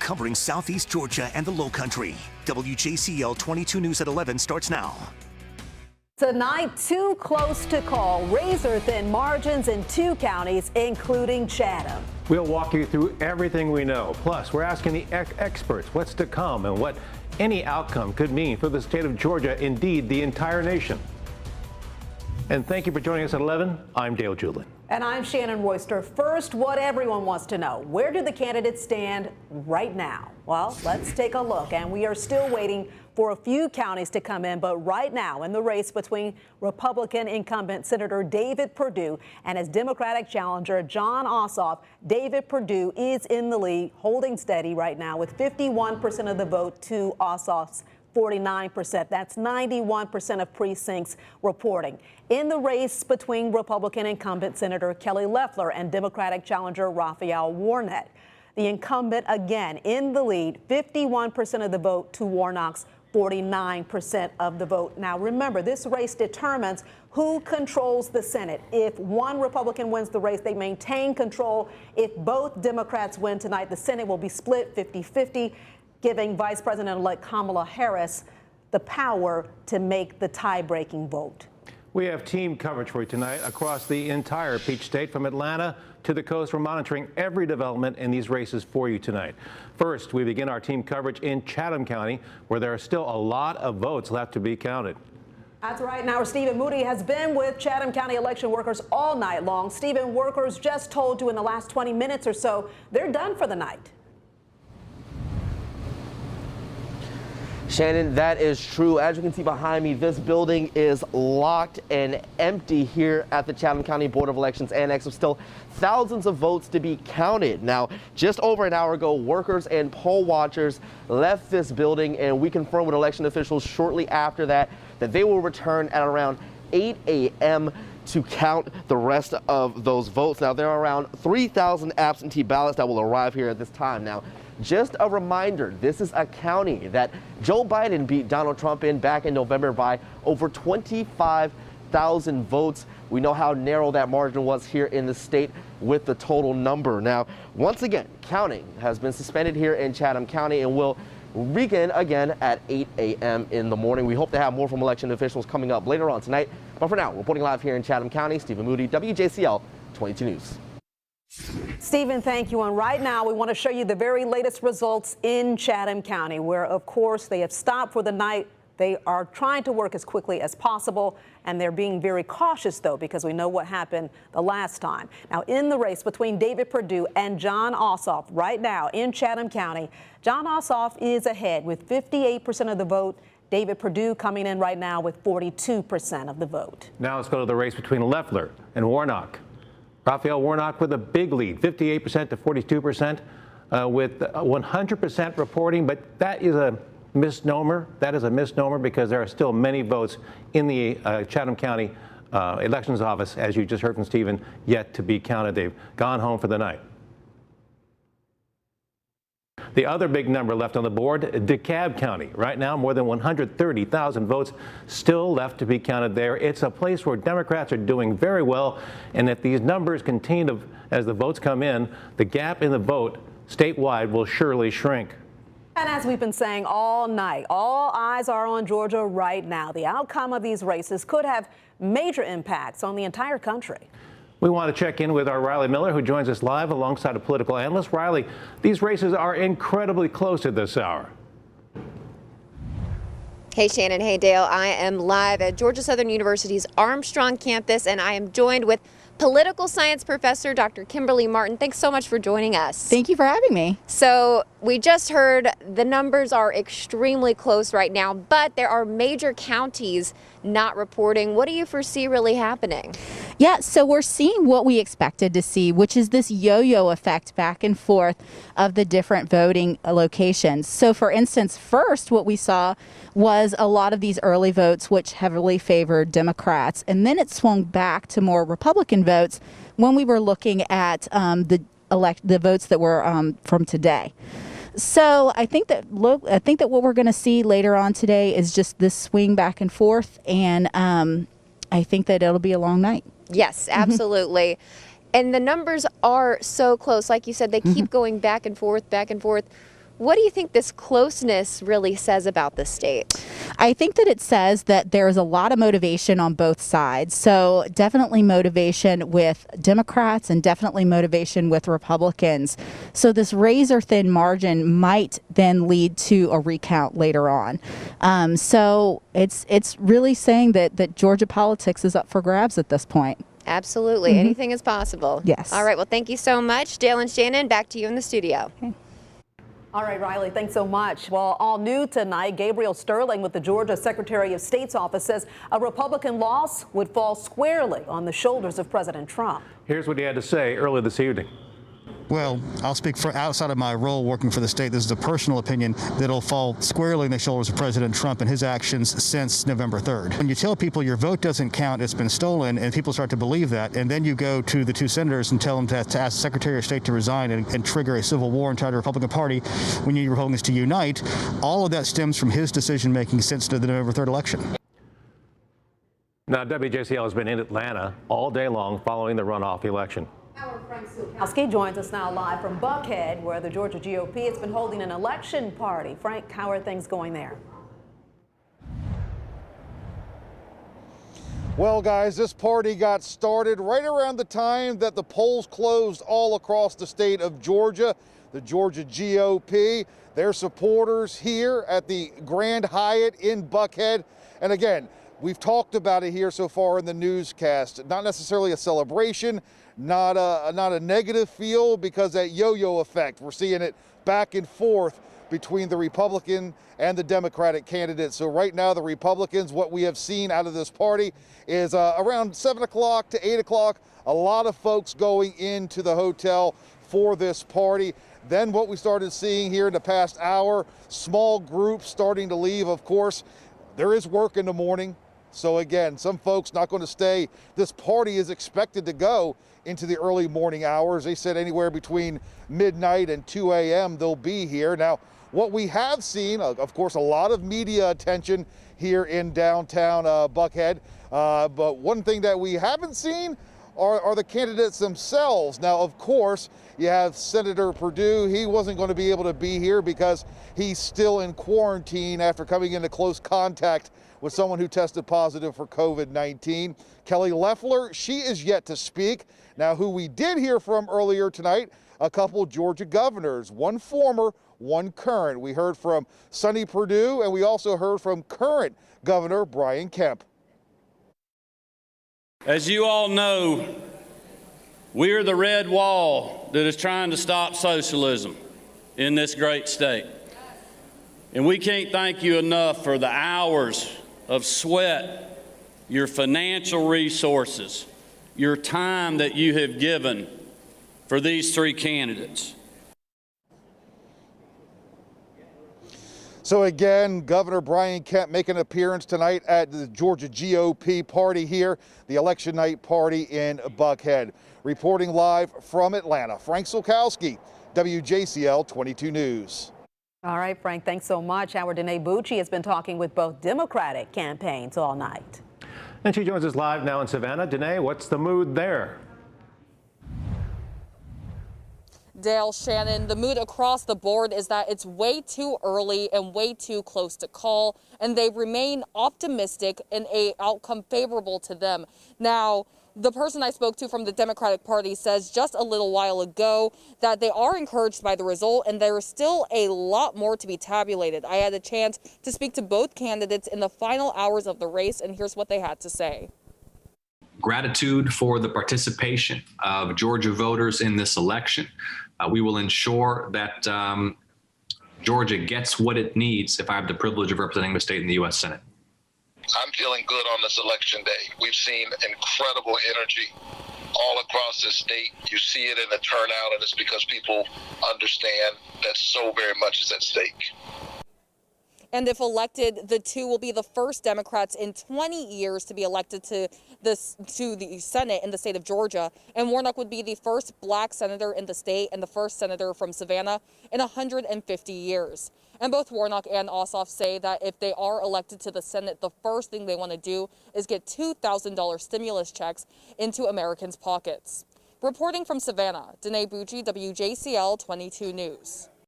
covering Southeast Georgia and the Lowcountry. WJCL 22 News at 11 starts now. Tonight, too close to call. Razor-thin margins in 2 counties, including Chatham. We'll walk you through everything we know. Plus, we're asking the experts what's to come and what any outcome could mean for the state of Georgia, indeed the entire nation. And thank you for joining us at 11. I'm Dale Julin. And I'm Shannon Royster. First, what everyone wants to know. Where do the candidates stand right now? Well, let's take a look. And we are still waiting for a few counties to come in. But right now, in the race between Republican incumbent Senator David Perdue and his Democratic challenger Jon Ossoff, David Perdue is in the lead, holding steady right now with 51% of the vote to Ossoff's 49%. That's 91% of precincts reporting. In the race between Republican incumbent Senator Kelly Loeffler and Democratic challenger Raphael Warnock, the incumbent again in the lead, 51% of the vote to Warnock's 49% of the vote. Now remember, this race determines who controls the Senate. If one Republican wins the race, they maintain control. If both Democrats win tonight, the Senate will be split 50-50. Giving Vice President-elect Kamala Harris the power to make the tie-breaking vote. We have team coverage for you tonight across the entire Peach State, from Atlanta to the coast. We're monitoring every development in these races for you tonight. First, we begin our team coverage in Chatham County, where there are still a lot of votes left to be counted. That's right. Now, Stephen Moody has been with Chatham County election workers all night long. Stephen, workers just told you in the last 20 minutes or so they're done for the night. Shannon, that is true. As you can see behind me, this building is locked and empty here at the Chatham County Board of Elections Annex, with still thousands of votes to be counted. Now, just over an hour ago, workers and poll watchers left this building, and we confirmed with election officials shortly after that they will return at around 8 a.m. to count the rest of those votes. Now, there are around 3,000 absentee ballots that will arrive here at this time. Now, just a reminder, this is a county that Joe Biden beat Donald Trump in back in November by over 25,000 votes. We know how narrow that margin was here in the state with the total number. Now, once again, counting has been suspended here in Chatham County and will begin again at 8 a.m. in the morning. We hope to have more from election officials coming up later on tonight. But for now, reporting live here in Chatham County, Stephen Moody, WJCL 22 News. Stephen, thank you. And right now, we want to show you the very latest results in Chatham County, where, of course, they have stopped for the night. They are trying to work as quickly as possible, and they're being very cautious, though, because we know what happened the last time. Now, in the race between David Perdue and Jon Ossoff right now in Chatham County, Jon Ossoff is ahead with 58% of the vote. David Perdue coming in right now with 42% of the vote. Now let's go to the race between Loeffler and Warnock. Raphael Warnock with a big lead, 58% to 42%, with 100% reporting, but that is a misnomer. That is a misnomer because there are still many votes in the Chatham County Elections Office, as you just heard from Stephen, yet to be counted. They've gone home for the night. The other big number left on the board, DeKalb County. Right now, more than 130,000 votes still left to be counted there. It's a place where Democrats are doing very well, and if these numbers continue as the votes come in, the gap in the vote statewide will surely shrink. And as we've been saying all night, all eyes are on Georgia right now. The outcome of these races could have major impacts on the entire country. We want to check in with our Riley Miller, who joins us live alongside a political analyst. Riley, these races are incredibly close at this hour. Hey Shannon, hey Dale. I am live at Georgia Southern University's Armstrong campus, and I am joined with political science professor Dr. Kimberly Martin. Thanks so much for joining us. Thank you for having me. So we just heard the numbers are extremely close right now, but there are major counties not reporting. What do you foresee really happening? Yeah, so we're seeing what we expected to see, which is this yo-yo effect back and forth of the different voting locations. So for instance, first what we saw was a lot of these early votes which heavily favored Democrats, and then it swung back to more Republican votes when we were looking at the votes that were from today. So I think that what we're going to see later on today is just this swing back and forth, and I think that it'll be a long night. Yes, absolutely. And the numbers are so close. Like you said, they keep going back and forth, back and forth. What do you think this closeness really says about the state? I think that it says that there's a lot of motivation on both sides. So definitely motivation with Democrats and definitely motivation with Republicans. So this razor thin margin might then lead to a recount later on. So it's really saying that Georgia politics is up for grabs at this point. Absolutely. Anything is possible. Yes. All right. Well, thank you so much. Dale and Shannon, back to you in the studio. Okay. All right, Riley, thanks so much. Well, all new tonight, Gabriel Sterling with the Georgia Secretary of State's office says a Republican loss would fall squarely on the shoulders of President Trump. Here's what he had to say earlier this evening. Well, I'll speak for outside of my role working for the state. This is a personal opinion that'll fall squarely on the shoulders of President Trump and his actions since November 3rd. When you tell people your vote doesn't count, it's been stolen, and people start to believe that, and then you go to the two senators and tell them to ask the Secretary of State to resign and trigger a civil war inside the Republican Party, we need Republicans to unite. All of that stems from his decision-making since the November 3rd election. Now, WJCL has been in Atlanta all day long following the runoff election. Our Frank Sulkowski joins us now live from Buckhead, where the Georgia GOP has been holding an election party. Frank, how are things going there? Well, guys, this party got started right around the time that the polls closed all across the state of Georgia. The Georgia GOP, their supporters here at the Grand Hyatt in Buckhead. And again, we've talked about it here so far in the newscast. Not necessarily a celebration, not a negative feel, because that yo-yo effect, we're seeing it back and forth between the Republican and the Democratic candidates. So right now, the Republicans, what we have seen out of this party is around 7 o'clock to 8 o'clock, a lot of folks going into the hotel for this party. Then what we started seeing here in the past hour, small groups starting to leave. Of course, there is work in the morning. So again, some folks not going to stay. This party is expected to go into the early morning hours. They said anywhere between midnight and 2 a.m. they'll be here. Now, what we have seen, of course, a lot of media attention here in downtown Buckhead. But one thing that we haven't seen are the candidates themselves. Now, of course, you have Senator Perdue. He wasn't going to be able to be here because he's still in quarantine after coming into close contact with someone who tested positive for COVID-19. Kelly Loeffler, she is yet to speak. Now, who we did hear from earlier tonight, a couple Georgia governors, one former, one current. We heard from Sonny Perdue, and we also heard from current Governor Brian Kemp. As you all know, we're the red wall that is trying to stop socialism in this great state. And we can't thank you enough for the hours of sweat, your financial resources, your time that you have given for these three candidates. So again, Governor Brian Kemp making an appearance tonight at the Georgia GOP party here, the election night party in Buckhead. Reporting live from Atlanta, Frank Sulkowski, WJCL 22 News. All right, Frank, thanks so much. Our Danae Bucci has been talking with both Democratic campaigns all night. And she joins us live now in Savannah. Danae, what's the mood there? Dale, Shannon, the mood across the board is that it's way too early and way too close to call, and they remain optimistic in an outcome favorable to them. Now, the person I spoke to from the Democratic Party says just a little while ago that they are encouraged by the result, and there is still a lot more to be tabulated. I had a chance to speak to both candidates in the final hours of the race, and here's what they had to say. Gratitude for the participation of Georgia voters in this election. We will ensure that Georgia gets what it needs if I have the privilege of representing the state in the U.S. Senate. I'm feeling good on this election day. We've seen incredible energy all across this state. You see it in the turnout, and it's because people understand that so very much is at stake. And if elected, the two will be the first Democrats in 20 years to be elected to the Senate in the state of Georgia. And Warnock would be the first black senator in the state and the first senator from Savannah in 150 years. And both Warnock and Ossoff say that if they are elected to the Senate, the first thing they want to do is get $2,000 stimulus checks into Americans' pockets. Reporting from Savannah, Danae Bucci, WJCL 22 News.